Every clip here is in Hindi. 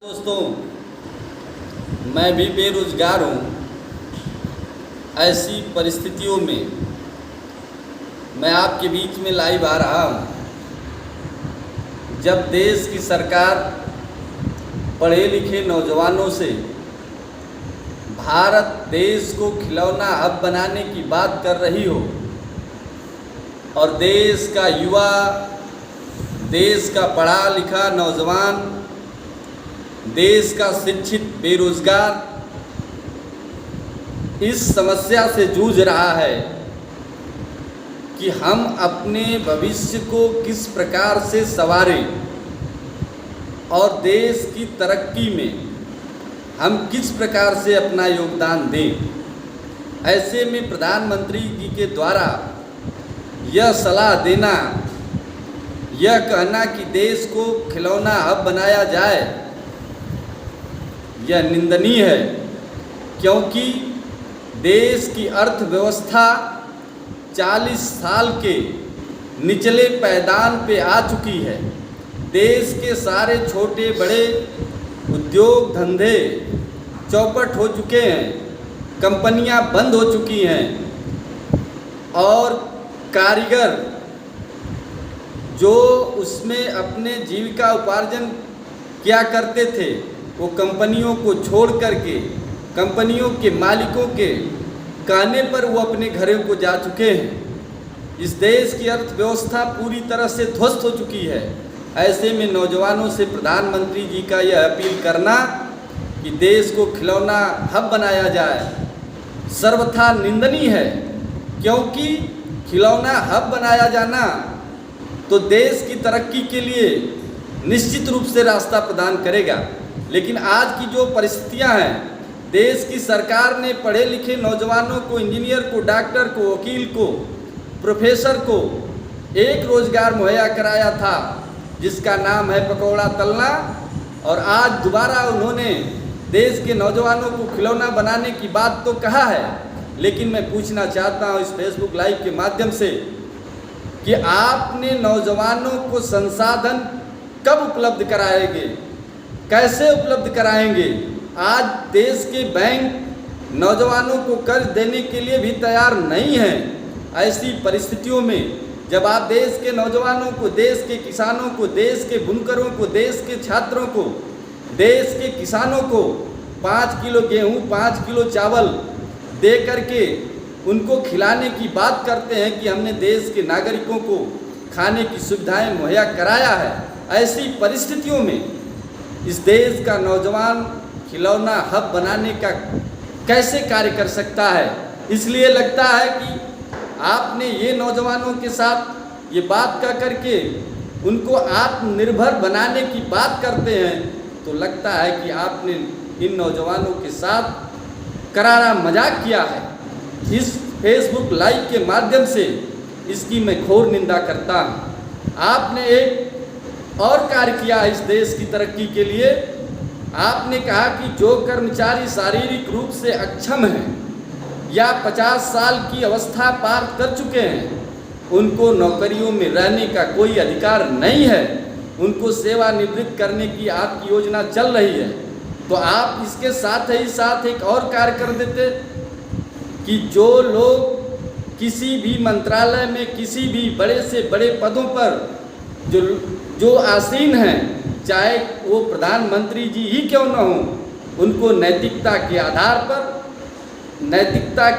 दोस्तों, मैं भी बेरोजगार हूँ। ऐसी परिस्थितियों में मैं आपके बीच में लाइव आ रहा हूँ। जब देश की सरकार पढ़े लिखे नौजवानों से भारत देश को खिलौना हब बनाने की बात कर रही हो और देश का युवा, देश का पढ़ा लिखा नौजवान, देश का शिक्षित बेरोजगार इस समस्या से जूझ रहा है कि हम अपने भविष्य को किस प्रकार से संवारें और देश की तरक्की में हम किस प्रकार से अपना योगदान दें। ऐसे में प्रधानमंत्री जी के द्वारा यह सलाह देना, यह कहना कि देश को खिलौना हब बनाया जाए, यह निंदनीय है, क्योंकि देश की अर्थव्यवस्था 40 साल के निचले पायदान पे आ चुकी है। देश के सारे छोटे बड़े उद्योग धंधे चौपट हो चुके हैं, कंपनियां बंद हो चुकी हैं और कारीगर जो उसमें अपने जीविका उपार्जन किया करते थे वो कंपनियों को छोड़ करके कंपनियों के मालिकों के कहने पर वो अपने घरों को जा चुके हैं। इस देश की अर्थव्यवस्था पूरी तरह से ध्वस्त हो चुकी है। ऐसे में नौजवानों से प्रधानमंत्री जी का यह अपील करना कि देश को खिलौना हब बनाया जाए सर्वथा निंदनीय है, क्योंकि खिलौना हब बनाया जाना तो देश की तरक्की के लिए निश्चित रूप से रास्ता प्रदान करेगा। लेकिन आज की जो परिस्थितियां हैं, देश की सरकार ने पढ़े लिखे नौजवानों को, इंजीनियर को, डॉक्टर को, वकील को, प्रोफेसर को एक रोजगार मुहैया कराया था जिसका नाम है पकौड़ा तलना, और आज दोबारा उन्होंने देश के नौजवानों को खिलौना बनाने की बात तो कहा है। लेकिन मैं पूछना चाहता हूँ इस फेसबुक लाइव के माध्यम से कि आपने नौजवानों को संसाधन कब उपलब्ध कराएंगे, कैसे उपलब्ध कराएंगे? आज देश के बैंक नौजवानों को कर्ज देने के लिए भी तैयार नहीं हैं। ऐसी परिस्थितियों में जब आप देश के नौजवानों को, देश के किसानों को, देश के बुनकरों को, देश के छात्रों को, देश के किसानों को 5 किलो गेहूँ, 5 किलो चावल दे करके उनको खिलाने की बात करते हैं कि हमने देश के नागरिकों को खाने की सुविधाएं मुहैया कराया है, ऐसी परिस्थितियों में इस देश का नौजवान खिलौना हब बनाने का कैसे कार्य कर सकता है? इसलिए लगता है कि आपने ये नौजवानों के साथ ये बात कर करके उनको आत्मनिर्भर बनाने की बात करते हैं, तो लगता है कि आपने इन नौजवानों के साथ करारा मजाक किया है। इस फेसबुक लाइव के माध्यम से इसकी मैं घोर निंदा करता हूँ। आपने एक और कार्य किया है इस देश की तरक्की के लिए। आपने कहा कि जो कर्मचारी शारीरिक रूप से अक्षम हैं या 50 साल की अवस्था पार कर चुके हैं, उनको नौकरियों में रहने का कोई अधिकार नहीं है, उनको सेवानिवृत्त करने की आपकी योजना चल रही है। तो आप इसके साथ ही साथ एक और कार्य कर देते कि जो लोग किसी भी मंत्रालय में किसी भी बड़े से बड़े पदों पर जो आसीन हैं, चाहे वो प्रधानमंत्री जी ही क्यों न हो, उनको नैतिकता के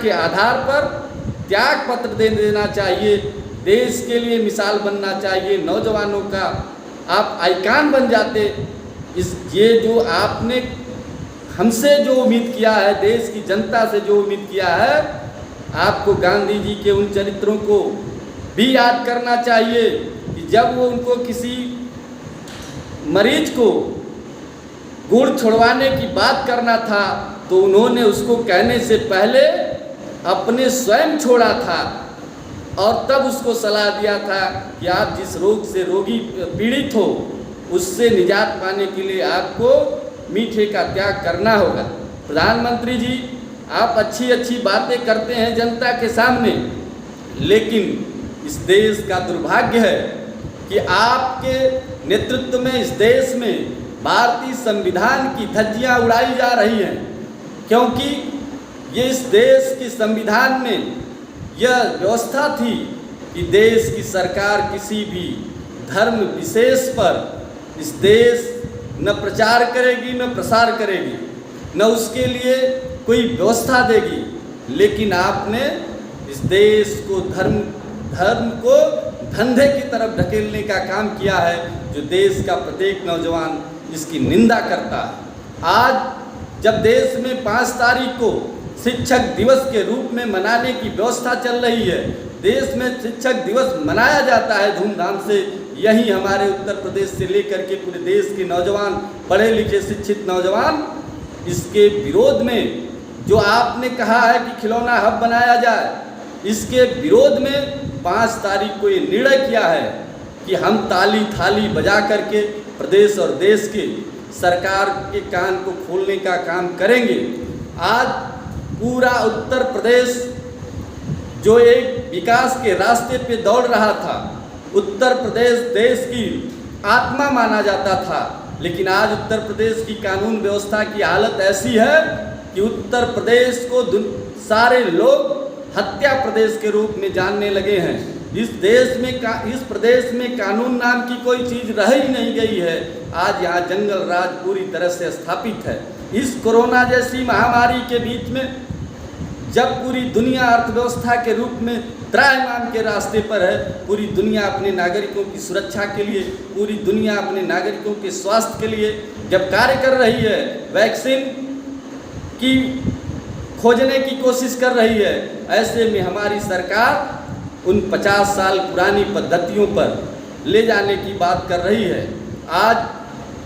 आधार पर त्याग पत्र दे देना चाहिए। देश के लिए मिसाल बनना चाहिए, नौजवानों का आप आइकान बन जाते। ये जो आपने हमसे जो उम्मीद किया है, देश की जनता से जो उम्मीद किया है, आपको गांधी जी के उन चरित्रों को भी याद करना चाहिए कि जब वो उनको किसी मरीज को गुड़ छुड़वाने की बात करना था तो उन्होंने उसको कहने से पहले अपने स्वयं छोड़ा था और तब उसको सलाह दिया था कि आप जिस रोग से रोगी पीड़ित हो उससे निजात पाने के लिए आपको मीठे का त्याग करना होगा। प्रधानमंत्री जी, आप अच्छी अच्छी बातें करते हैं जनता के सामने, लेकिन इस देश का दुर्भाग्य है कि आपके नेतृत्व में इस देश में भारतीय संविधान की धज्जियां उड़ाई जा रही हैं, क्योंकि ये इस देश के संविधान में यह व्यवस्था थी कि देश की सरकार किसी भी धर्म विशेष पर इस देश न प्रचार करेगी न प्रसार करेगी, न उसके लिए कोई व्यवस्था देगी। लेकिन आपने इस देश को धर्म को धंधे की तरफ ढकेलने का काम किया है, जो देश का प्रत्येक नौजवान इसकी निंदा करता है। आज जब देश में 5 तारीख को शिक्षक दिवस के रूप में मनाने की व्यवस्था चल रही है, देश में शिक्षक दिवस मनाया जाता है धूमधाम से, यही हमारे उत्तर प्रदेश से लेकर के पूरे देश के नौजवान, पढ़े लिखे शिक्षित नौजवान, इसके विरोध में जो आपने कहा है कि खिलौना हब बनाया जाए, इसके विरोध में 5 तारीख को ये निर्णय किया है कि हम ताली थाली बजा करके प्रदेश और देश के सरकार के कान को खोलने का काम करेंगे। आज पूरा उत्तर प्रदेश जो एक विकास के रास्ते पे दौड़ रहा था, उत्तर प्रदेश देश की आत्मा माना जाता था, लेकिन आज उत्तर प्रदेश की कानून व्यवस्था की हालत ऐसी है कि उत्तर प्रदेश को सारे लोग हत्या प्रदेश के रूप में जानने लगे हैं। इस प्रदेश में कानून नाम की कोई चीज़ रह ही नहीं गई है। आज यहाँ जंगल राज पूरी तरह से स्थापित है। इस कोरोना जैसी महामारी के बीच में जब पूरी दुनिया अर्थव्यवस्था के रूप में त्रायमान के रास्ते पर है, पूरी दुनिया अपने नागरिकों की सुरक्षा के लिए, पूरी दुनिया अपने नागरिकों के स्वास्थ्य के लिए जब कार्य कर रही है, वैक्सीन की खोजने की कोशिश कर रही है, ऐसे में हमारी सरकार उन 50 साल पुरानी पद्धतियों पर ले जाने की बात कर रही है। आज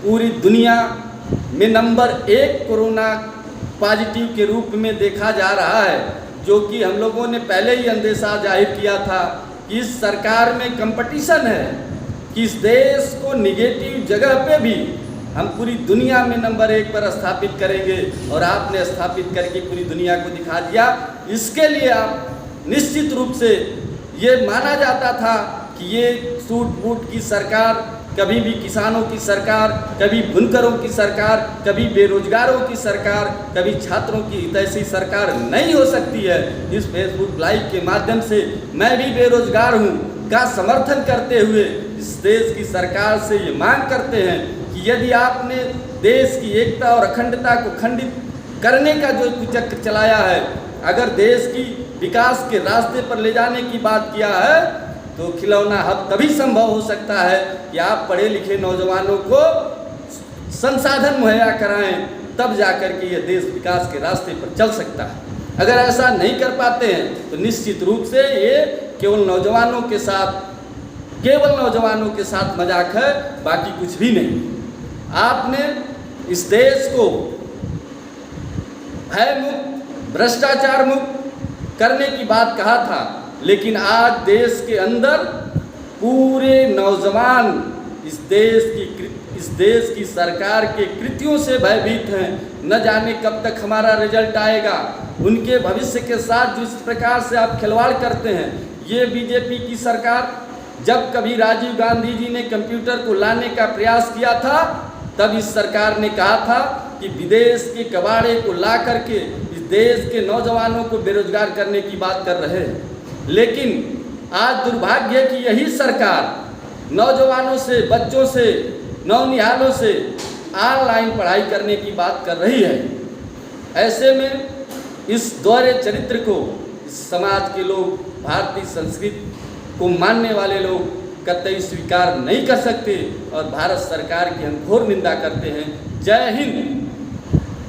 पूरी दुनिया में नंबर 1 कोरोना पॉजिटिव के रूप में देखा जा रहा है, जो कि हम लोगों ने पहले ही अंदेशा जाहिर किया था कि इस सरकार में कंपटीशन है कि इस देश को निगेटिव जगह पे भी हम पूरी दुनिया में नंबर 1 पर स्थापित करेंगे, और आपने स्थापित करके पूरी दुनिया को दिखा दिया। इसके लिए आप निश्चित रूप से ये माना जाता था कि ये सूट बूट की सरकार, कभी भी किसानों की सरकार, कभी बुनकरों की सरकार, कभी बेरोजगारों की सरकार, कभी छात्रों की हितैषी सरकार नहीं हो सकती है। इस फेसबुक लाइव के माध्यम से मैं भी बेरोजगार हूँ का समर्थन करते हुए इस देश की सरकार से ये मांग करते हैं कि यदि आपने देश की एकता और अखंडता को खंडित करने का जो कुचक्र चलाया है, अगर देश की विकास के रास्ते पर ले जाने की बात किया है, तो खिलौना हब तभी संभव हो सकता है कि आप पढ़े लिखे नौजवानों को संसाधन मुहैया कराएं, तब जाकर के ये देश विकास के रास्ते पर चल सकता है। अगर ऐसा नहीं कर पाते हैं तो निश्चित रूप से ये केवल नौजवानों के साथ मजाक है, बाकी कुछ भी नहीं। आपने इस देश को भय मुक्त, भ्रष्टाचार मुक्त करने की बात कहा था, लेकिन आज देश के अंदर पूरे नौजवान इस देश की सरकार के कृत्यों से भयभीत हैं। न जाने कब तक हमारा रिजल्ट आएगा। उनके भविष्य के साथ जिस प्रकार से आप खिलवाड़ करते हैं, ये बीजेपी की सरकार, जब कभी राजीव गांधी जी ने कंप्यूटर को लाने का प्रयास किया था, तब इस सरकार ने कहा था कि विदेश के कबाड़े को ला करके इस देश के नौजवानों को बेरोजगार करने की बात कर रहे हैं। लेकिन आज दुर्भाग्य है कि यही सरकार नौजवानों से, बच्चों से, नौनिहालों से ऑनलाइन पढ़ाई करने की बात कर रही है। ऐसे में इस दोहरे चरित्र को इस समाज के लोग, भारतीय संस्कृति को मानने वाले लोग कतई स्वीकार नहीं कर सकते, और भारत सरकार की हम घोर निंदा करते हैं। जय हिंद।